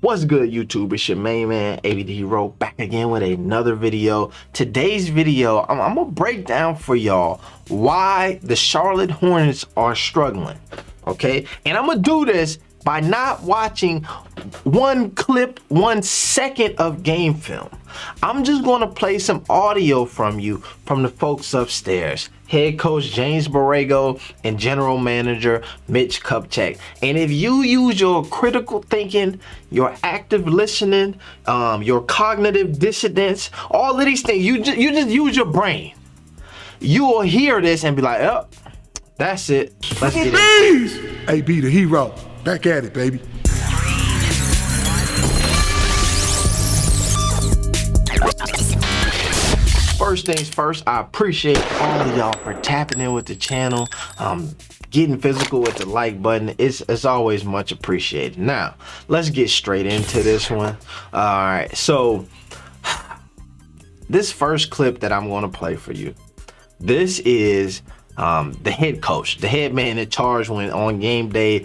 What's good, YouTube? It's your main man, ABD Hero, back again with another video. Today's video, I'm gonna break down for y'all why the Charlotte Hornets are struggling, okay? And I'm gonna do this by not watching one clip, 1 second of game film. I'm just gonna play some audio from the folks upstairs. Head coach James Borrego and general manager Mitch Kupchak. And if you use your critical thinking, your active listening, your cognitive dissonance, all of these things, you just use your brain. You will hear this and be like, oh, that's it. Let's get it. AB the hero. Back at it, baby. First things first, I appreciate all of y'all for tapping in with the channel, getting physical with the like button. It's always much appreciated. Now, let's get straight into this one. All right, so this first clip that I'm going to play for you, this is the head coach, the head man in charge when on game day,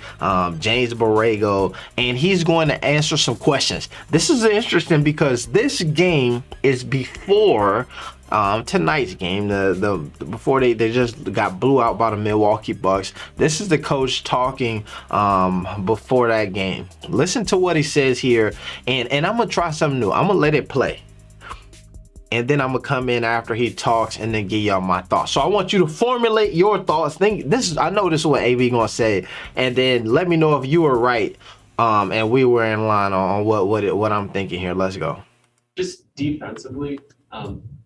James Borrego, and he's going to answer some questions. This is interesting because this game is before tonight's game, before they just got blew out by the Milwaukee Bucks. This is the coach talking before that game. Listen to what he says here, and I'm gonna try something new. I'm gonna let it play, and then I'm gonna come in after he talks and then give y'all my thoughts. So I want you to formulate your thoughts. I know this is what AB gonna say, and then let me know if you were right and we were in line on what I'm thinking here. Let's go. Just defensively,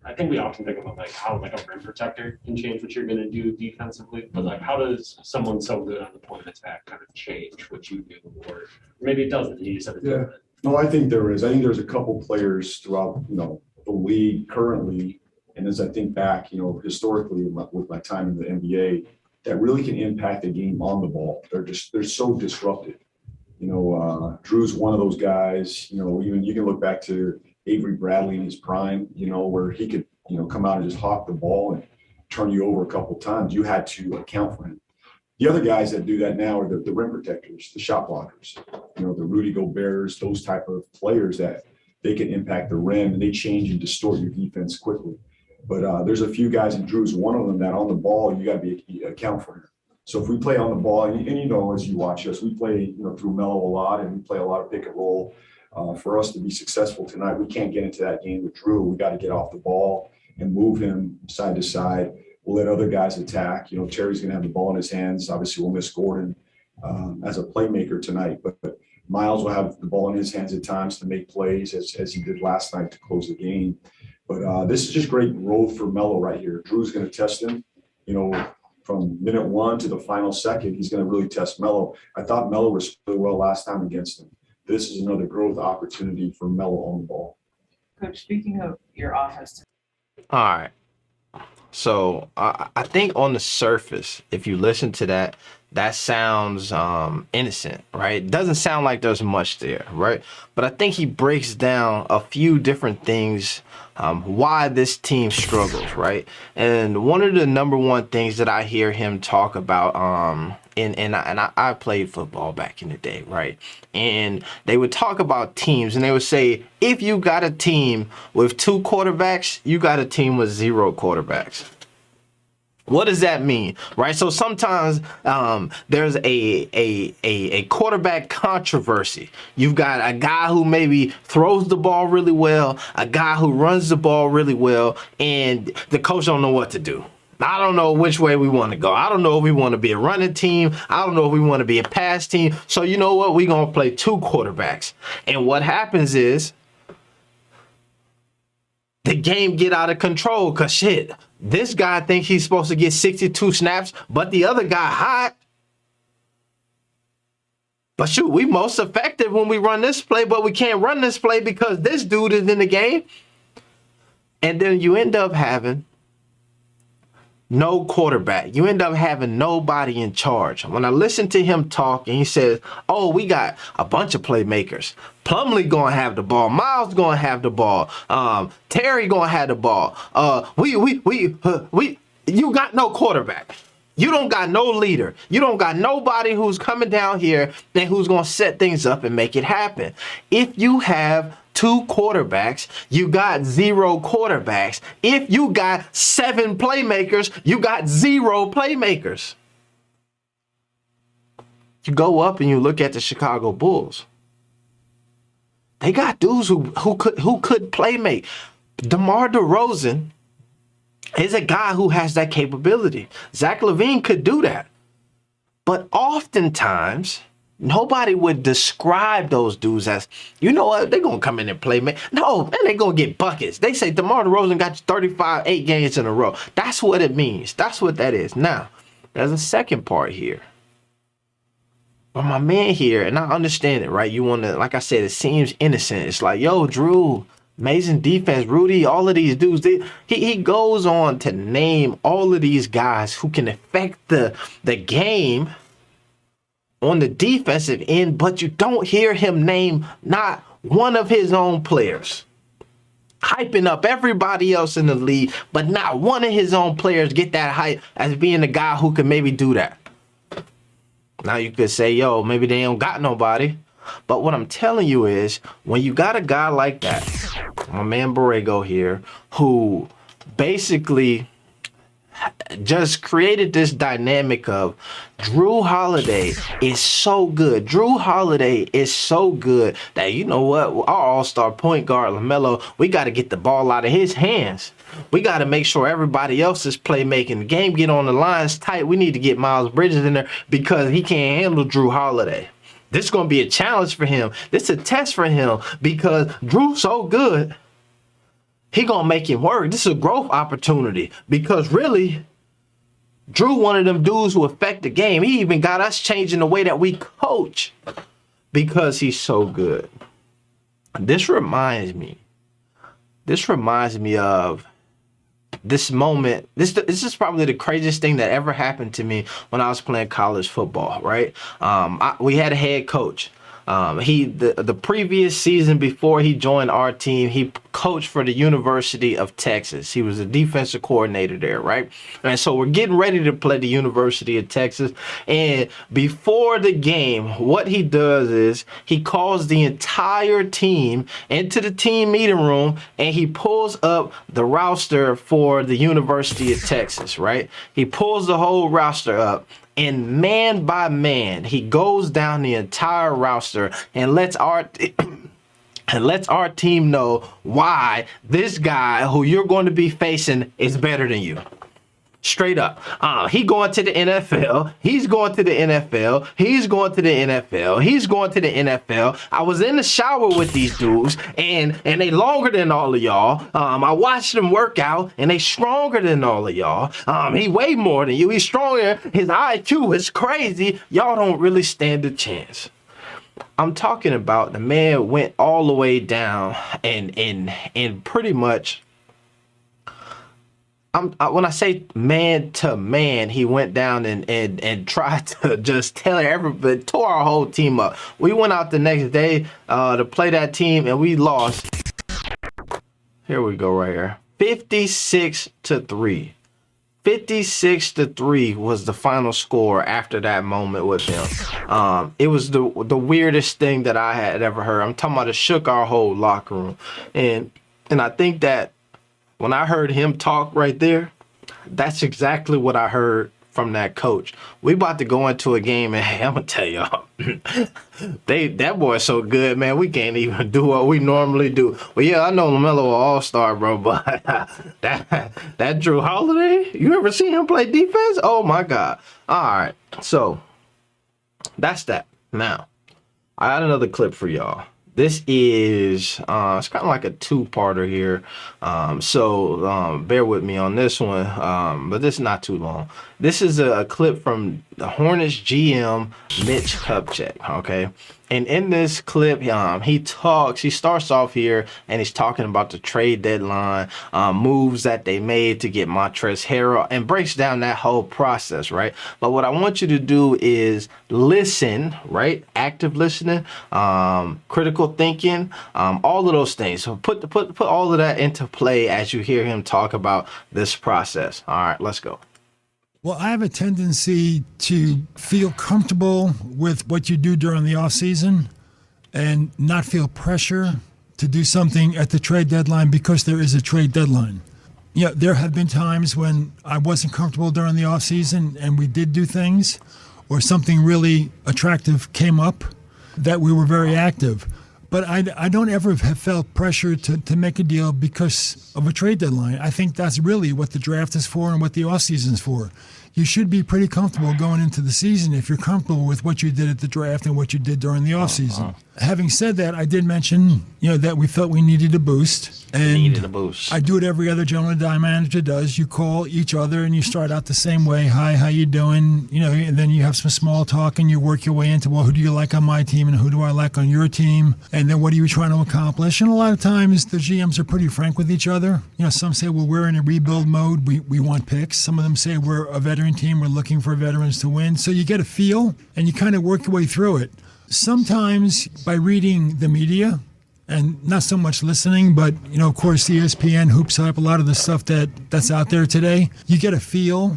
I think we often think about like how like a rim protector can change what you're gonna do defensively, but like how does someone so good on the point of attack kind of change what you do, or maybe it doesn't? You just have to do it. No, I think there is. I think there's a couple players throughout, the league currently, and as I think back, historically with my time in the NBA, that really can impact the game on the ball. They're so disruptive. Drew's one of those guys. Even you can look back to Avery Bradley in his prime, where he could, come out and just hawk the ball and turn you over a couple times. You had to account for him. The other guys that do that now are the rim protectors, the shot blockers, the Rudy Goberts, those type of players that they can impact the rim and they change and distort your defense quickly. But there's a few guys, and Drew's one of them, that on the ball, you got to account for him. So if we play on the ball, and as you watch us, we play, through Melo a lot, and we play a lot of pick and roll. For us to be successful tonight, we can't get into that game with Drew. We got to get off the ball and move him side to side. We'll let other guys attack. Terry's going to have the ball in his hands. Obviously, we'll miss Gordon as a playmaker tonight, but Miles will have the ball in his hands at times to make plays as he did last night to close the game. But this is just great growth for Melo right here. Drew's going to test him, from minute 1 to the final second. He's going to really test Melo. I thought Melo was really well last time against him. This is another growth opportunity for Melo on the ball. Coach, speaking of your offense. All right. So I think on the surface, if you listen to that, that sounds innocent, right? It doesn't sound like there's much there, right? But I think he breaks down a few different things why this team struggles, right? And one of the number one things that I hear him talk about, I played football back in the day, right? And they would talk about teams, and they would say, if you got a team with 2 quarterbacks, you got a team with 0 quarterbacks. What does that mean, right? So sometimes there's a quarterback controversy. You've got a guy who maybe throws the ball really well, a guy who runs the ball really well, and the coach don't know what to do. I don't know which way we want to go. I don't know if we want to be a running team. I don't know if we want to be a pass team. So you know what? We're going to play 2 quarterbacks. And what happens is the game get out of control because shit, this guy thinks he's supposed to get 62 snaps, but the other guy hot. But shoot, we most effective when we run this play, but we can't run this play because this dude is in the game. And then you end up having no quarterback. You end up having nobody in charge. When I listen to him talk and he says, oh, we got a bunch of playmakers. Plumlee gonna have the ball. Miles gonna have the ball. Terry gonna have the ball. You got no quarterback. You don't got no leader. You don't got nobody who's coming down here and who's going to set things up and make it happen. If you have 2 quarterbacks, you got 0 quarterbacks. If you got 7 playmakers, you got 0 playmakers. You go up and you look at the Chicago Bulls. They got dudes who could play make. DeMar DeRozan is a guy who has that capability. Zach LaVine could do that. But oftentimes, nobody would describe those dudes as, you know what, they're going to come in and play, man. No, man, they're going to get buckets. They say DeMar DeRozan got 35, 8 games in a row. That's what it means. That's what that is. Now, there's a second part here. But my man here, and I understand it, right? You want to, like I said, it seems innocent. It's like, yo, Drew, amazing defense, Rudy, all of these dudes. He goes on to name all of these guys who can affect the game on the defensive end, but you don't hear him name not one of his own players. Hyping up everybody else in the league, but not one of his own players get that hype as being the guy who can maybe do that. Now you could say, yo, maybe they don't got nobody. But what I'm telling you is, when you got a guy like that, my man Borrego here, who basically just created this dynamic of Drew Holiday is so good. Drew Holiday is so good that, you know what, our all-star point guard, LaMelo, we got to get the ball out of his hands. We got to make sure everybody else is playmaking. The game get on the lines tight. We need to get Miles Bridges in there because he can't handle Drew Holiday. This is going to be a challenge for him. This is a test for him because Drew's so good. He going to make him work. This is a growth opportunity because really, Drew one of them dudes who affect the game. He even got us changing the way that we coach because he's so good. This reminds me of this moment. This is probably the craziest thing that ever happened to me when I was playing college football, right? We had a head coach. The previous season before he joined our team, he coached for the University of Texas. He was a defensive coordinator there, right? And so we're getting ready to play the University of Texas. And before the game, what he does is he calls the entire team into the team meeting room and he pulls up the roster for the University of Texas, right? He pulls the whole roster up. And man by man, he goes down the entire roster and lets our team know why this guy who you're going to be facing is better than you. Straight up. He going to the NFL. He's going to the NFL. He's going to the NFL. He's going to the NFL. I was in the shower with these dudes, and they longer than all of y'all. I watched them work out, and they stronger than all of y'all. He way more than you. He's stronger. His IQ is crazy. Y'all don't really stand a chance. I'm talking about the man went all the way down and pretty much. When I say man to man, he went down and tried to just tell everybody, tore our whole team up. We went out the next day to play that team and we lost. Here we go right here. 56-3. 56-3 was the final score after that moment with him. It was the weirdest thing that I had ever heard. I'm talking about it shook our whole locker room. And I think that when I heard him talk right there, that's exactly what I heard from that coach. We about to go into a game, and hey, I'm gonna tell y'all, that boy's so good, man. We can't even do what we normally do. Well, yeah, I know LaMelo an all-star, bro, but that Drew Holiday, you ever seen him play defense? Oh my God! All right, so that's that. Now, I got another clip for y'all. This is, it's kind of like a two-parter here, so bear with me on this one, but this is not too long. This is a clip from the Hornets GM, Mitch Kupchak, okay? And in this clip, he starts off here, and he's talking about the trade deadline, moves that they made to get Montrezl Harrell, and breaks down that whole process, right? But what I want you to do is listen, right? Active listening, critical thinking, all of those things. So put all of that into play as you hear him talk about this process. All right, let's go. Well, I have a tendency to feel comfortable with what you do during the off season and not feel pressure to do something at the trade deadline because there is a trade deadline. Yeah, there have been times when I wasn't comfortable during the off season and we did do things, or something really attractive came up that we were very active. But I don't ever have felt pressure to make a deal because of a trade deadline. I think that's really what the draft is for and what the offseason is for. You should be pretty comfortable going into the season if you're comfortable with what you did at the draft and what you did during the offseason. Having said that, I did mention, that we felt we needed a boost. And I do what every other general dime manager does. You call each other and you start out the same way. Hi, how you doing? And then you have some small talk and you work your way into, well, who do you like on my team and who do I like on your team? And then what are you trying to accomplish? And a lot of times the GMs are pretty frank with each other. Some say, well, we're in a rebuild mode. We want picks. Some of them say we're a veteran team. We're looking for veterans to win. So you get a feel and you kind of work your way through it. Sometimes by reading the media, and not so much listening, but, of course, ESPN, Hoops Hype, a lot of the stuff that's out there today, you get a feel.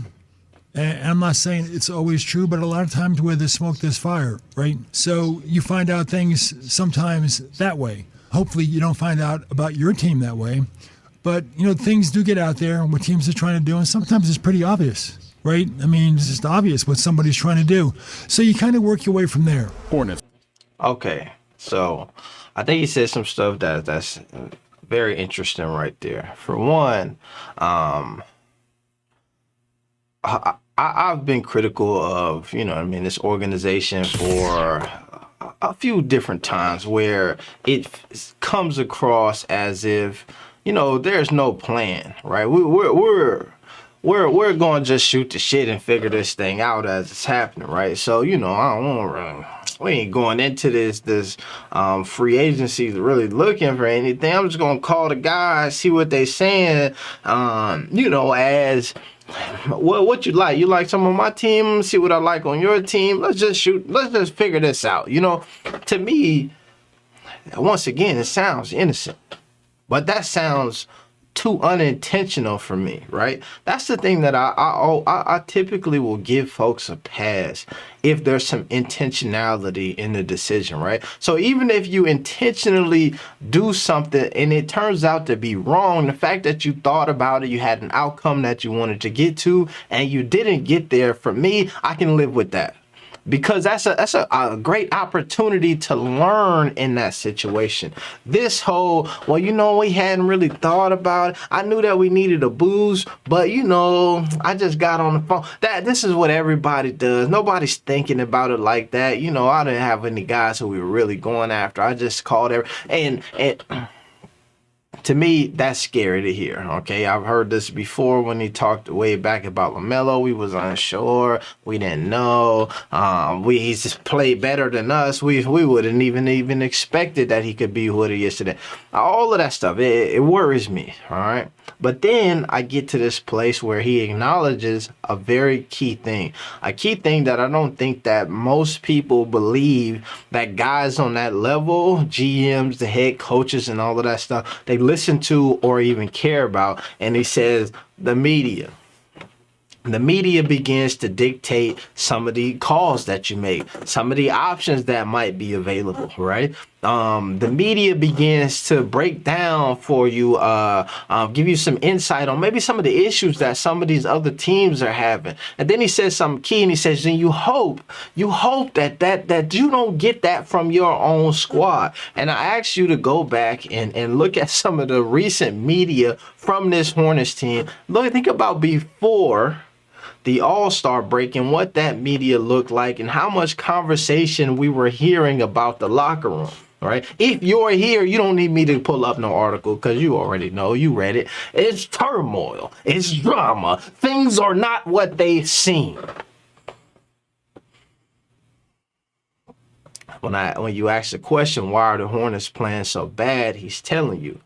And I'm not saying it's always true, but a lot of times where there's smoke, there's fire, right? So you find out things sometimes that way. Hopefully you don't find out about your team that way. But, things do get out there and what teams are trying to do, and sometimes it's pretty obvious, right? I mean, it's just obvious what somebody's trying to do. So you kind of work your way from there. Hornets. Okay, so I think he said some stuff that's very interesting right there. For one, I've been critical of, this organization for a few different times where it comes across as if, there's no plan, right? We're going to just shoot the shit and figure this thing out as it's happening, right? So, we ain't going into this free agency really looking for anything. I'm just going to call the guys, see what they saying, as what you like. You like some of my team, see what I like on your team. Let's just figure this out. To me, once again, it sounds innocent, but that sounds too unintentional for me, right? That's the thing that I typically will give folks a pass if there's some intentionality in the decision, right? So even if you intentionally do something and it turns out to be wrong, the fact that you thought about it, you had an outcome that you wanted to get to, and you didn't get there, for me, I can live with that. Because that's a great opportunity to learn in that situation. This whole, we hadn't really thought about it. I knew that we needed a boost, but I just got on the phone. This is what everybody does. Nobody's thinking about it like that. I didn't have any guys who we were really going after. I just called and to me, that's scary to hear, okay? I've heard this before when he talked way back about LaMelo. We was unsure. We didn't know. He's just played better than us. We wouldn't even expected that he could be what he is today. All of that stuff, it worries me, all right? But then I get to this place where he acknowledges a very key thing. A key thing that I don't think that most people believe, that guys on that level, GMs, the head coaches and all of that stuff, they listen to or even care about. And he says the media. The media begins to dictate some of the calls that you make, some of the options that might be available, right? The media begins to break down for you, give you some insight on maybe some of the issues that some of these other teams are having. And then he says something key, and he says, and you hope that you don't get that from your own squad. And I ask you to go back and look at some of the recent media from this Hornets team. Think about before the All-Star break and what that media looked like and how much conversation we were hearing about the locker room. All right. If you're here, you don't need me to pull up no article because you already know, you read it. It's turmoil. It's drama. Things are not what they seem. When you ask the question, why are the Hornets playing so bad? He's telling you,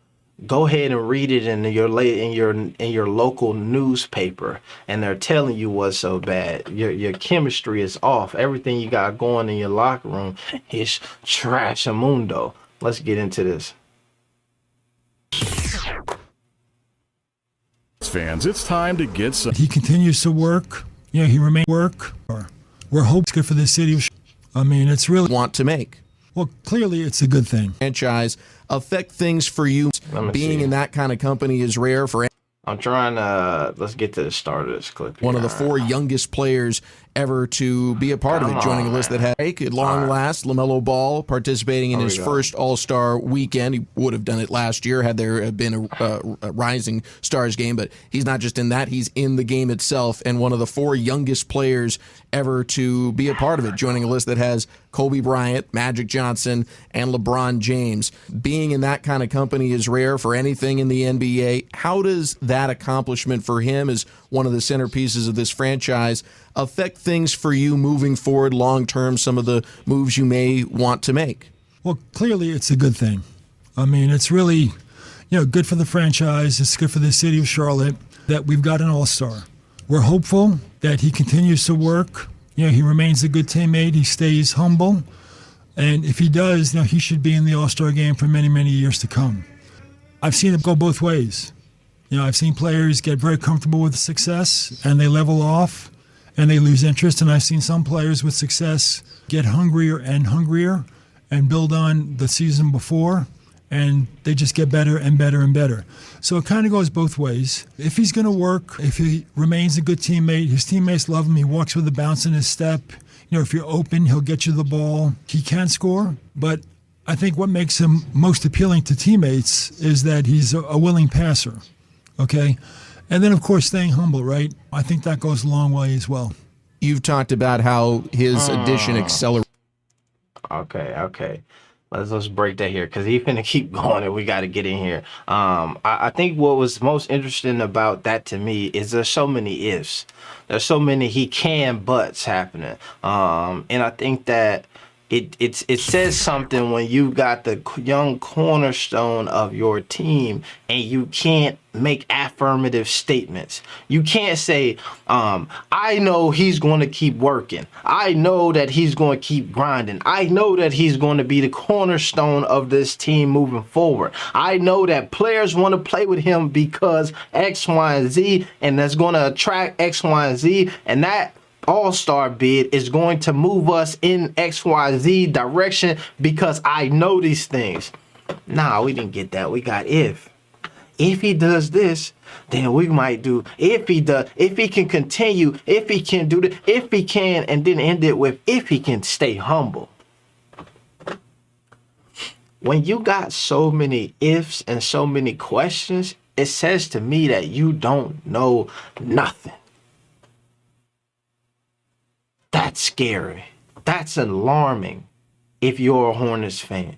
go ahead and read it in your local newspaper, and they're telling you what's so bad. Your chemistry is off. Everything you got going in your locker room is trash-amundo. Let's get into this. Fans, it's time to get some. He continues to work He remains work. We're hoping it's good for the city of. I mean, it's really want to make. well. Clearly, it's a good thing. Franchise affect things for you. Let me Being see. in that kind of company is rare for I'm trying to, let's get to the start of this clip here. one of the 4 youngest players ever to be a part of it, Come joining a on, list that man. had at long last LaMelo Ball participating in Here his we go. first All-Star weekend. He would have done it last year had there been a Rising Stars game, but he's not just in that, he's in the game itself, and one of the 4 youngest players ever to be a part of it, joining a list that has Kobe Bryant, Magic Johnson, and LeBron James. Being in that kind of company is rare for anything in the NBA. How does that accomplishment for him as one of the centerpieces of this franchise affect things for you moving forward long term, some of the moves you may want to make? Well, clearly, it's a good thing. I mean, it's really, good for the franchise. It's good for the city of Charlotte that we've got an all-star. We're hopeful that he continues to work. He remains a good teammate. He stays humble. And if he does, he should be in the all-star game for many, many years to come. I've seen it go both ways. I've seen players get very comfortable with success and they level off and they lose interest. And I've seen some players with success get hungrier and build on the season before, and they just get better and better and better. So it kind of goes both ways. If he's going to work, if he remains a good teammate, his teammates love him, he walks with a bounce in his step. If you're open, he'll get you the ball. He can score, but I think what makes him most appealing to teammates is that he's a willing passer, okay? And then, of course, staying humble, right? I think that goes a long way as well. You've talked about how his addition accelerates. Okay. Let's break that here because he's finna keep going and we got to get in here. I think what was most interesting about that to me is there's so many ifs. There's so many he can buts happening. And I think that it says something when you got the young cornerstone of your team and you can't make affirmative statements. You can't say, I know he's going to keep working. I know that he's going to keep grinding. I know that he's going to be the cornerstone of this team moving forward. I know that players want to play with him because X, Y, and Z, and that's going to attract X, Y, and Z, and that all-star bid is going to move us in XYZ direction because I know these things. Nah, we didn't get that. We got if. If he does this, then we might do. If he can continue, if he can do this, if he can, and then end it with if he can stay humble. When you got so many ifs and so many questions, it says to me that you don't know nothing. That's scary. That's alarming if you're a Hornets fan.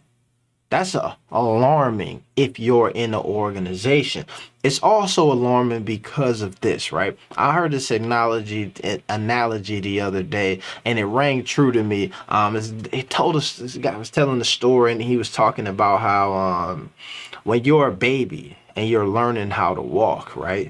That's alarming if you're in an organization. It's also alarming because of this, right? I heard this analogy the other day, and it rang true to me. It told us, this guy was telling the story, and he was talking about how when you're a baby and you're learning how to walk, right?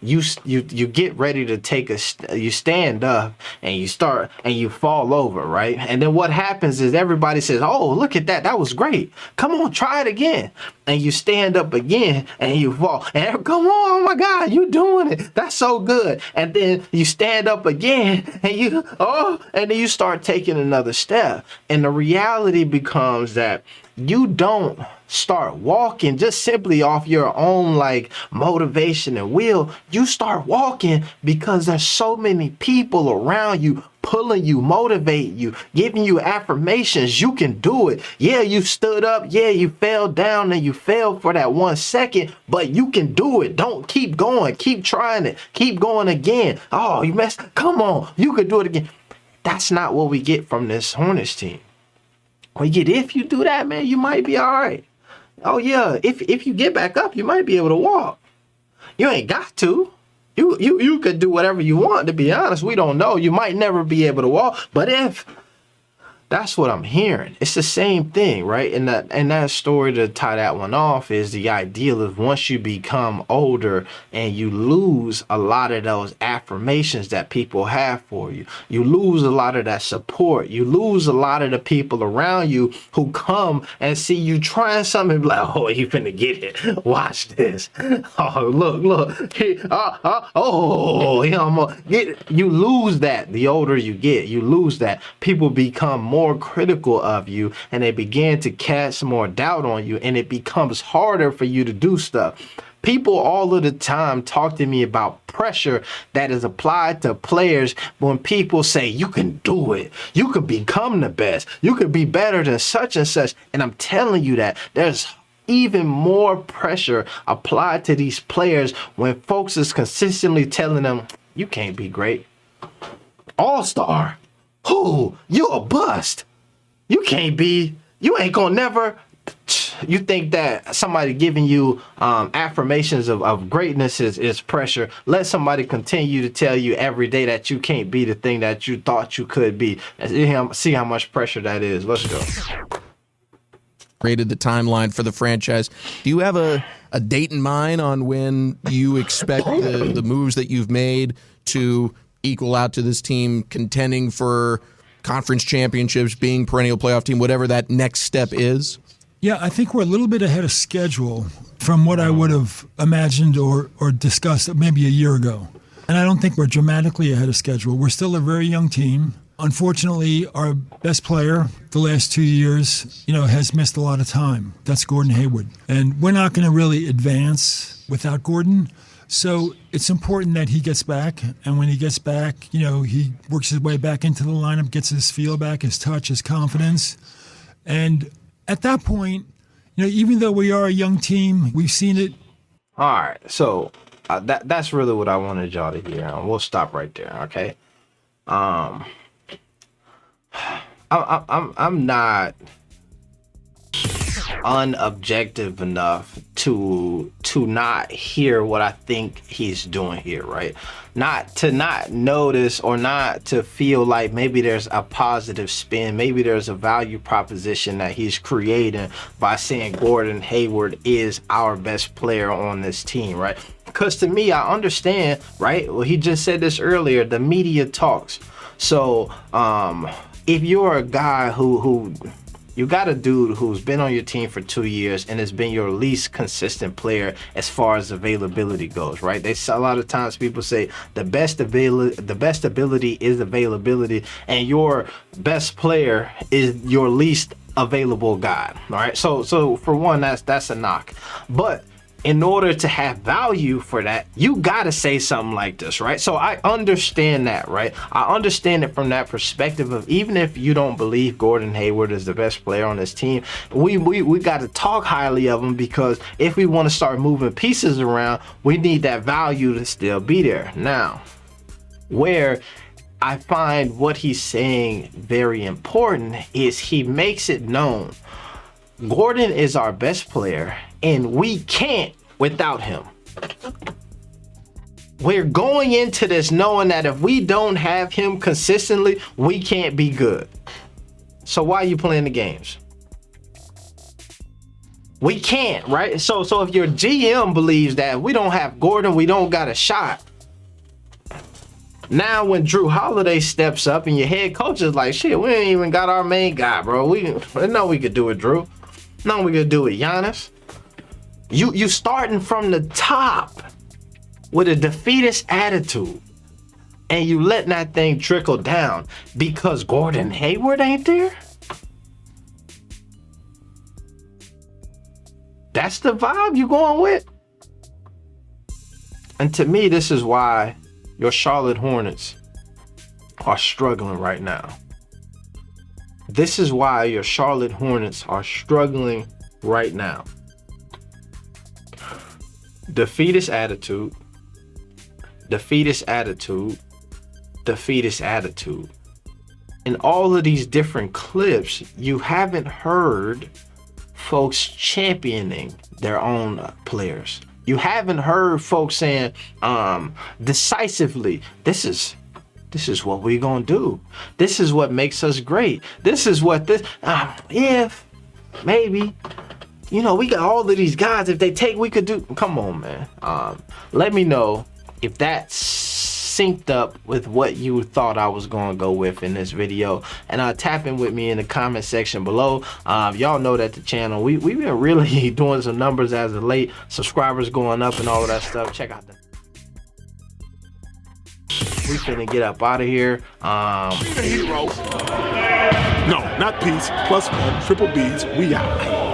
You get ready to you stand up and you start and you fall over, right? And then what happens is everybody says, oh, look at that. That was great. Come on, try it again. And you stand up again and you fall. And come on, oh my God, you're doing it. That's so good. And then you stand up again and and then you start taking another step. And the reality becomes that you don't start walking just simply off your own motivation and will. You start walking because there's so many people around you pulling you, motivating you, giving you affirmations. You can do it. Yeah, you stood up. Yeah, you fell down and you fell for that 1 second, but you can do it. Don't keep going. Keep trying it. Keep going again. Oh, you messed. Come on. You could do it again. That's not what we get from this Hornets team. If you do that, man, you might be all right. Oh yeah, if you get back up, you might be able to walk. You ain't got to. You could do whatever you want, to be honest. We don't know. You might never be able to walk. But if That's what I'm hearing. It's the same thing, right? And that story, to tie that one off, is the ideal of once you become older and you lose a lot of those affirmations that people have for you. You lose a lot of that support. You lose a lot of the people around you who come and see you trying something and be like, oh, you finna get it. Watch this. Oh, look. You lose that. The older you get, you lose that. People become more critical of you, and they begin to cast more doubt on you, and it becomes harder for you to do stuff. People all of the time talk to me about pressure that is applied to players when people say, you can do it. You could become the best. You could be better than such and such. And I'm telling you that there's even more pressure applied to these players when folks is consistently telling them, you can't be great. All-star. Who? You a bust. You can't be. You ain't gonna never. You think that somebody giving you affirmations of greatness is pressure. Let somebody continue to tell you every day that you can't be the thing that you thought you could be. See how much pressure that is. Let's go. Created the timeline for the franchise. Do you have a date in mind on when you expect the moves that you've made to equal out to this team contending for conference championships, being perennial playoff team, whatever that next step is? Yeah, I think we're a little bit ahead of schedule from what I would have imagined or discussed maybe a year ago. And I don't think we're dramatically ahead of schedule. We're still a very young team. Unfortunately, our best player the last 2 years, has missed a lot of time. That's Gordon Hayward. And we're not going to really advance without Gordon. So it's important that he gets back. And when he gets back, he works his way back into the lineup, gets his feel back, his touch, his confidence. And at that point, even though we are a young team, we've seen it. All right. So that's really what I wanted y'all to hear. We'll stop right there. Okay. I'm not unobjective enough to not hear what I think he's doing here, right? Not to not notice or not to feel like maybe there's a positive spin, maybe there's a value proposition that he's creating by saying Gordon Hayward is our best player on this team, right? Because to me, I understand, right? Well, he just said this earlier, the media talks. So if you're a guy who you got a dude who's been on your team for 2 years and has been your least consistent player as far as availability goes, right? A lot of times people say the best ability is availability, and your best player is your least available guy. All right. So for one, that's a knock. But in order to have value for that, you gotta say something like this, right? So I understand that, right? I understand it from that perspective of, even if you don't believe Gordon Hayward is the best player on this team, we got to talk highly of him, because if we want to start moving pieces around, we need that value to still be there. Now, where I find what he's saying very important is he makes it known Gordon is our best player, and we can't without him. We're going into this knowing that if we don't have him consistently, we can't be good. So why are you playing the games? We can't, right? So if your GM believes that we don't have Gordon, we don't got a shot. Now when Drew Holiday steps up and your head coach is like, shit, we ain't even got our main guy, bro. We know we could do it, Drew. No, we could do it, Giannis. You starting from the top with a defeatist attitude, and you letting that thing trickle down because Gordon Hayward ain't there? That's the vibe you going with? And to me, this is why your Charlotte Hornets are struggling right now. This is why your Charlotte Hornets are struggling right now. Defeatist attitude, defeatist attitude, defeatist attitude. In all of these different clips, you haven't heard folks championing their own players. You haven't heard folks saying decisively, this is This is what we're gonna do. This is what makes us great. This is what this, if, maybe, you know, we got all of these guys. If they take, we could do. Come on, man. Let me know if that's synced up with what you thought I was gonna go with in this video, and tap in with me in the comment section below. Y'all know that the channel, we've been really doing some numbers as of late, subscribers going up and all of that stuff. Check out that. We finna get up out of here. Hero. No, not peace. +1, triple B's. We out.